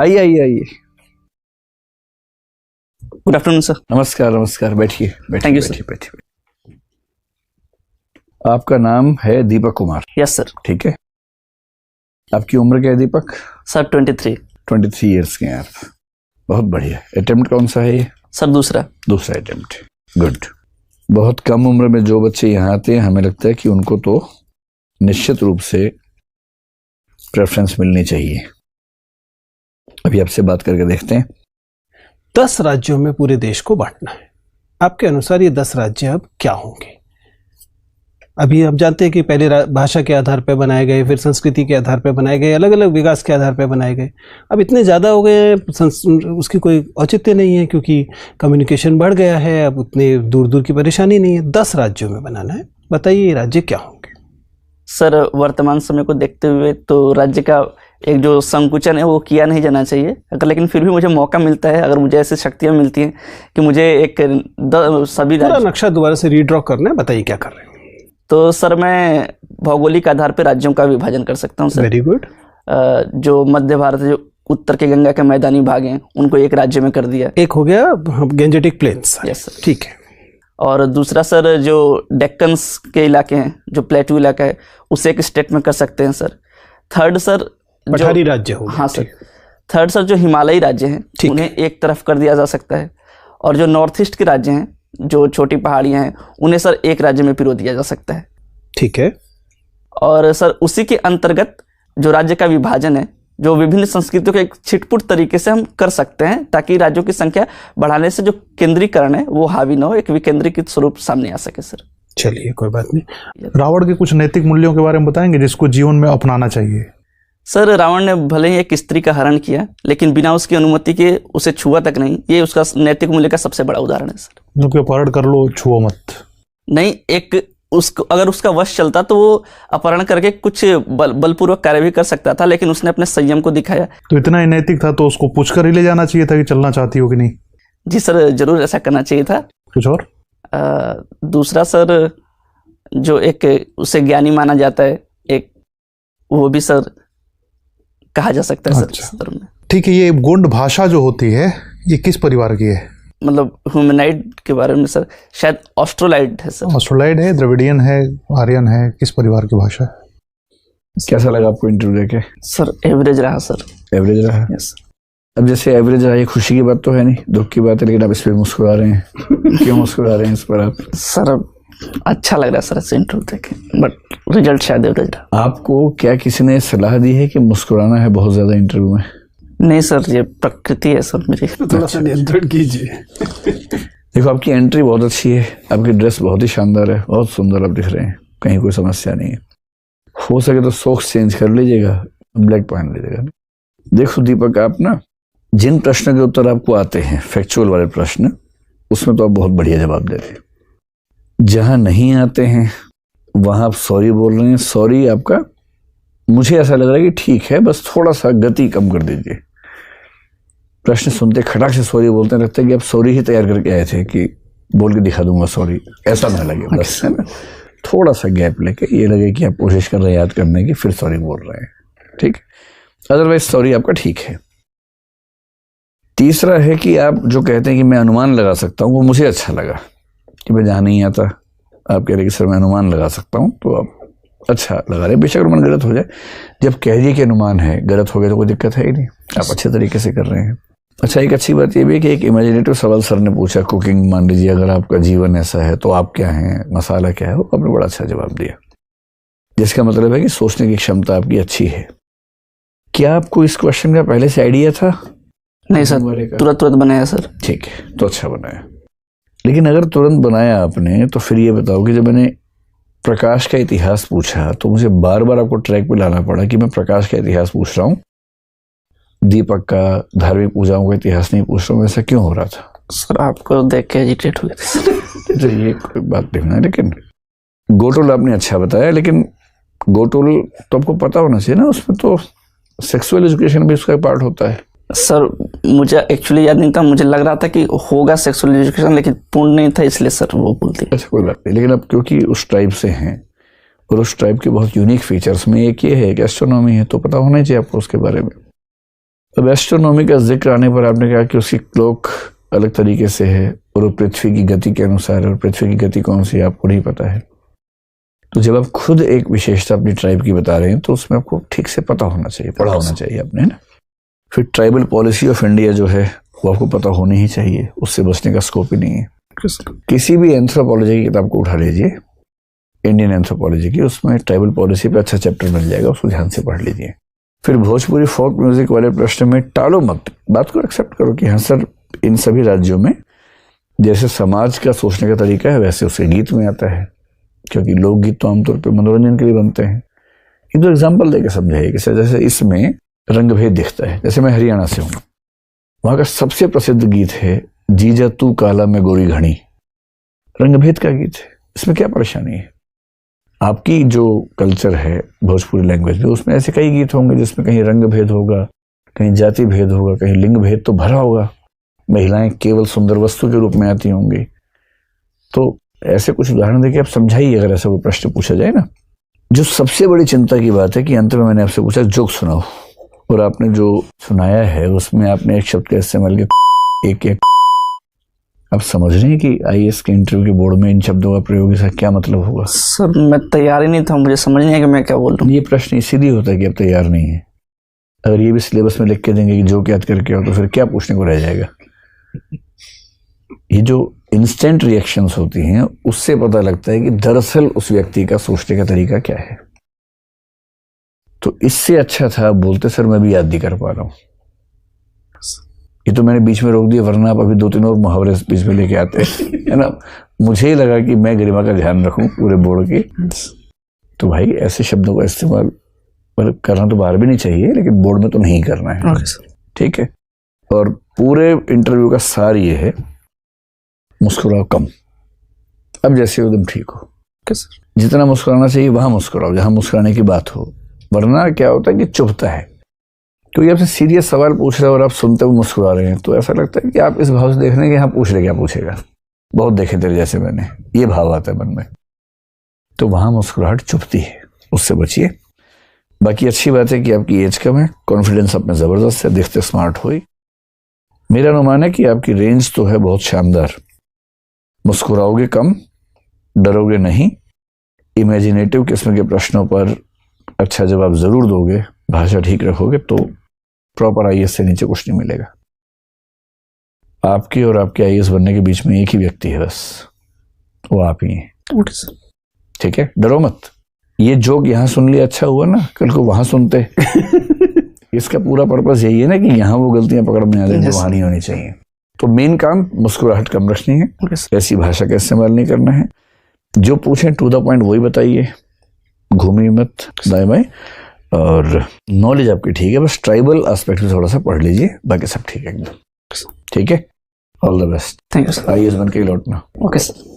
आइए आइए आइए। Good afternoon sir. नमस्कार नमस्कार, बैठिए बैठिए Thank you, बैठिए बैठिए। आपका नाम है दीपक कुमार? Yes sir. ठीक है। आपकी उम्र क्या है दीपक? सर 23। 23 ईयर्स के हैं आप। बहुत बढ़िया। अटेम्प्ट कौन सा है ये? सर दूसरा अटेम्प्ट। गुड। बहुत कम उम्र में जो बच्चे यहाँ आते हैं हमें लगता है कि उनको तो निश्चित रूप से प्रेफरेंस मिलनी चाहिए। अभी आपसे बात करके देखते हैं। 10 राज्यों में पूरे देश को बांटना है। आपके अनुसार ये 10 राज्य अब क्या होंगे? अभी आप जानते हैं कि पहले भाषा के आधार पर बनाए गए, फिर संस्कृति के आधार पर बनाए गए, अलग अलग विकास के आधार पर बनाए गए। अब इतने ज़्यादा हो गए हैं, उसकी कोई औचित्य नहीं है क्योंकि कम्युनिकेशन बढ़ गया है। अब उतने दूर दूर की परेशानी नहीं है। 10 राज्यों में बनाना है। बताइए ये राज्य क्या होंगे? सर वर्तमान समय को देखते हुए तो राज्य का एक जो संकुचन है वो किया नहीं जाना चाहिए। अगर लेकिन फिर भी मुझे मौका मिलता है, अगर मुझे ऐसी शक्तियाँ मिलती हैं कि मुझे एक सभी पूरा नक्शा दोबारा से रीड्रॉ करना है, बताइए क्या कर रहे हैं? तो सर मैं भौगोलिक आधार पर राज्यों का विभाजन कर सकता हूँ सर। Very good. जो मध्य भारत, जो उत्तर के गंगा के मैदानी भाग हैं, उनको एक राज्य में कर दिया। एक हो गया गंजेटिक प्लेन्स। Yes sir. ठीक है। और दूसरा सर जो डेक्कन्स के इलाके हैं, जो प्लेटू इलाका है, उसे एक स्टेट में कर सकते हैं सर। थर्ड सर पठारी राज्य हो। हाँ सर। थर्ड सर जो हिमालयी राज्य हैं उन्हें एक तरफ कर दिया जा सकता है। और जो नॉर्थ ईस्ट के राज्य हैं, जो छोटी पहाड़ियां हैं, उन्हें सर एक राज्य में पिरो दिया जा सकता है। ठीक है। और सर उसी के अंतर्गत जो राज्य का विभाजन है, जो विभिन्न संस्कृतियों के एक छिटपुट तरीके से हम कर सकते हैं, ताकि राज्यों की संख्या बढ़ाने से जो केंद्रीकरण है वो हावी न हो, एक विकेंद्रीकृत स्वरूप सामने आ सके सर। चलिए कोई बात नहीं। रावण के कुछ नैतिक मूल्यों के बारे में बताएंगे जिसको जीवन में अपनाना चाहिए? सर रावण ने भले ही एक स्त्री का हरण किया, लेकिन बिना उसकी अनुमति के उसे छुआ तक नहीं। ये उसका नैतिक मूल्य का सबसे बड़ा उदाहरण है सर। जो अपहरण कर लो, छुओ मत। नहीं, एक उसको अगर उसका वश चलता तो वो अपहरण करके कुछ बलपूर्वक कार्य भी कर सकता था, लेकिन उसने अपने संयम को दिखाया। तो इतना ही नैतिक था तो उसको पूछकर ही ले जाना चाहिए था कि चलना चाहती हो कि नहीं? जी सर, जरूर ऐसा करना चाहिए था। कुछ और? दूसरा सर जो एक उसे ज्ञानी माना जाता है, एक वो भी सर कहा जा सकता है अच्छा। सर में। ठीक है। ये गोंड भाषा जो होती है ये किस परिवार की है? मतलब ह्यूमनाइड के बारे में सर शायद ऑस्ट्रोलाइड है सर। ऑस्ट्रोलाइड है, द्रविडियन है, आर्यन है, किस परिवार की भाषा है? कैसा लगा आपको इंटरव्यू देके? सर एवरेज रहा सर। एवरेज रहा? यस। अब जैसे एवरेज रहा, ये खुशी की बात तो है नहीं, दुख की बात है, लेकिन आप इस पर मुस्कुरा रहे हैं। क्यों मुस्कुरा रहे हैं इस पर आप? सर अच्छा लग रहा है सर ऐसे इंटरव्यू देखे, बट रिजल्ट शायद एवरेज रहा। आपको क्या किसी ने सलाह दी है कि मुस्कुराना है बहुत ज्यादा इंटरव्यू में? नहीं सर, ये प्रकृति है सर मेरी। थोड़ा सा नियंत्रण कीजिए। देखो आपकी एंट्री बहुत अच्छी है, आपकी ड्रेस बहुत ही शानदार है, बहुत सुंदर आप दिख रहे हैं, कहीं कोई समस्या नहीं है। हो सके तो सॉक्स चेंज कर लीजिएगा, ब्लैक पहन लीजिएगा। देखो दीपक, आप ना जिन प्रश्नों के उत्तर आपको आते हैं, फैक्चुअल वाले प्रश्न, उसमें तो आप बहुत बढ़िया जवाब देते हैं। जहां नहीं आते हैं वहां आप सॉरी बोल रहे हैं। सॉरी आपका मुझे ऐसा लग रहा है कि ठीक है, बस थोड़ा सा गति कम कर दीजिए। प्रश्न सुनते खटाक से सॉरी बोलते हैं, लगता है कि आप सॉरी ही तैयार करके आए थे कि बोल के दिखा दूंगा सॉरी, ऐसा ना लगे। बस है ना, थोड़ा सा गैप लेके ये लगे कि आप कोशिश कर रहे हैं याद करने की, फिर सॉरी बोल रहे हैं। ठीक, अदरवाइज सॉरी आपका ठीक है। तीसरा है कि आप जो कहते हैं कि मैं अनुमान लगा सकता हूँ, वो मुझे अच्छा लगा कि मैं जहाँ नहीं आता आप कह रहे कि सर मैं अनुमान लगा सकता हूँ, तो आप अच्छा लगा रहे। बेशक अनुमान गलत हो जाए, जब कह दिए कि अनुमान है, गलत हो गया तो कोई दिक्कत है ही नहीं, आप अच्छे तरीके से कर रहे हैं। अच्छा, एक अच्छी बात ये भी है कि एक इमेजिनेटिव सवाल सर ने पूछा, कुकिंग मान लीजिए अगर आपका जीवन ऐसा है तो आप क्या हैं, मसाला क्या है, वो आपने बड़ा अच्छा जवाब दिया, जिसका मतलब है कि सोचने की क्षमता आपकी अच्छी है। क्या आपको इस क्वेश्चन का पहले से आइडिया था? नहीं सर, तुरंत बनाया सर। ठीक है, तो अच्छा बनाया। लेकिन अगर तुरंत बनाया आपने, तो फिर ये बताओ कि जब मैंने प्रकाश का इतिहास पूछा तो मुझे बार बार आपको ट्रैक पे लाना पड़ा कि मैं प्रकाश का इतिहास पूछ रहा हूँ, दीपक का धार्मिक पूजाओं का इतिहास नहीं पूछ रहा हूँ। ऐसा क्यों हो रहा था? सर आपको देख के एजिटेट हो गया। तो ये बात देखना है। लेकिन गोटोल आपने अच्छा बताया, लेकिन गोटोल तो आपको पता होना चाहिए ना, उसमें तो सेक्सुअल एजुकेशन भी उसका पार्ट होता है। सर मुझे एक्चुअली याद नहीं था, मुझे लग रहा था कि होगा सेक्सुअल एजुकेशन, लेकिन पूर्ण नहीं था, इसलिए सर वो बोलती। अच्छा कोई बात नहीं, लेकिन अब क्योंकि उस ट्राइब से हैं और उस ट्राइब के बहुत यूनिक फीचर्स में एक ये है कि एस्ट्रोनॉमी है, तो पता होना चाहिए आपको उसके बारे में। अब एस्ट्रोनॉमी का जिक्र आने पर आपने कहा कि उसकी क्लॉक अलग तरीके से है और वो पृथ्वी की गति के अनुसार है, और पृथ्वी की गति कौन सी है आपको नहीं पता है। तो जब आप खुद एक विशेषता अपनी ट्राइब की बता रहे हैं तो उसमें आपको ठीक से पता होना चाहिए, पढ़ा होना चाहिए आपने, है ना। फिर ट्राइबल पॉलिसी ऑफ इंडिया जो है वो आपको पता होनी ही चाहिए, उससे बचने का स्कोप ही नहीं है। किसी भी एंथ्रोपोलॉजी की किताब को उठा लीजिए, इंडियन एंथ्रोपोलॉजी की, उसमें ट्राइबल पॉलिसी पे अच्छा चैप्टर मिल जाएगा, उसको ध्यान से पढ़ लीजिए। फिर भोजपुरी फोक म्यूजिक वाले प्रश्न में टालो मत, बात को एक्सेप्ट करो कि हाँ सर, इन सभी राज्यों में जैसे समाज का सोचने का तरीका है वैसे उसके गीत में आता है, क्योंकि लोकगीत तो आमतौर पर मनोरंजन के लिए बनते हैं। एक दो एग्जाम्पल देकर समझाइए कि सर जैसे इसमें रंग भेद दिखता है। जैसे मैं हरियाणा से हूँ, वहाँ का सबसे प्रसिद्ध गीत है जीजा तू काला में गोरी घड़ी, रंग भेद का गीत है। इसमें क्या परेशानी है? आपकी जो कल्चर है भोजपुरी लैंग्वेज में, उसमें ऐसे कई गीत होंगे जिसमें कहीं रंग भेद होगा, कहीं जाति भेद होगा, कहीं लिंग भेद तो भरा होगा, महिलाएं केवल सुंदर वस्तु के रूप में आती होंगी। तो ऐसे कुछ उदाहरण देके आप समझाइए अगर ऐसा कोई प्रश्न पूछा जाए ना। जो सबसे बड़ी चिंता की बात है कि अंत में मैंने आपसे पूछा जोक सुनाओ, और आपने जो सुनाया है उसमें आपने एक शब्द का इस्तेमाल किया, एक आप समझ रहे हैं कि आईएएस के इंटरव्यू के बोर्ड में इन शब्दों का प्रयोग इसका क्या मतलब होगा? सर मैं तैयार ही नहीं था, मुझे समझ नहीं है कि मैं क्या बोल रहा हूँ। ये प्रश्न इसीलिए होता है कि आप तैयार नहीं है। अगर ये भी सिलेबस में लिख के देंगे कि जो याद करके आओ, तो फिर क्या पूछने को रह जाएगा? ये जो इंस्टेंट रिएक्शंस होती हैं उससे पता लगता है कि दरअसल उस व्यक्ति का सोचने का तरीका क्या है। तो इससे अच्छा था बोलते सर मैं भी याद नहीं कर पा रहा हूं। ये तो मैंने बीच में रोक दिया, वरना आप अभी 2-3 और मुहावरे बीच में लेके आते है ना। मुझे ही लगा कि मैं गरिमा का ध्यान रखूं पूरे बोर्ड की। तो भाई ऐसे शब्दों का इस्तेमाल मतलब करना तो बाहर भी नहीं चाहिए, लेकिन बोर्ड में तो नहीं करना है। ठीक है। और पूरे इंटरव्यू का सार ये है, मुस्कुराओ कम। अब जैसे हो तुम ठीक हो, जितना मुस्कुराना चाहिए वहां मुस्कुराओ जहां मुस्कुराने की बात हो, वरना क्या होता है कि चुभता है। क्योंकि आपसे सीरियस सवाल पूछ रहे हो और आप सुनते हुए मुस्कुरा रहे हैं, तो ऐसा लगता है कि आप इस भाव से देख रहे हैं कि हाँ पूछ ले, क्या पूछेगा, बहुत देखे तेरे जैसे मैंने, ये भाव आता है मन में। तो वहां मुस्कुराहट चुभती है, उससे बचिए। बाकी अच्छी बात है कि आपकी एज कम है, कॉन्फिडेंस आप में जबरदस्त है, दिखते स्मार्ट हो। मेरा अनुमान है कि आपकी रेंज तो है बहुत शानदार। मुस्कुराओगे कम, डरोगे नहीं, इमेजिनेटिव किस्म के प्रश्नों पर अच्छा जवाब जरूर दोगे, भाषा ठीक रखोगे, तो प्रॉपर आईएएस से नीचे कुछ नहीं मिलेगा। आपके और आपके आईएएस बनने के बीच में एक ही व्यक्ति है बस, वो आप ही हैं। ठीक है, डरो मत। ये जोक यहाँ सुन लिया अच्छा हुआ ना, कल को वहां सुनते इसका पूरा पर्पस यही है ना कि यहाँ वो गलतियां पकड़ में आ जाए जो वहां नहीं होनी चाहिए। तो मेन काम मुस्कुराहट कम रखनी है, ऐसी भाषा का इस्तेमाल नहीं करना है। जो पूछें टू द पॉइंट वही बताइए, घूमी मत दाएं बाएं। और नॉलेज आपकी ठीक है, बस ट्राइबल एस्पेक्ट में थोड़ा सा पढ़ लीजिए, बाकी सब ठीक है एकदम। ठीक है, all the best. Thank you sir. IAS बन के ही लौटना। Okay sir.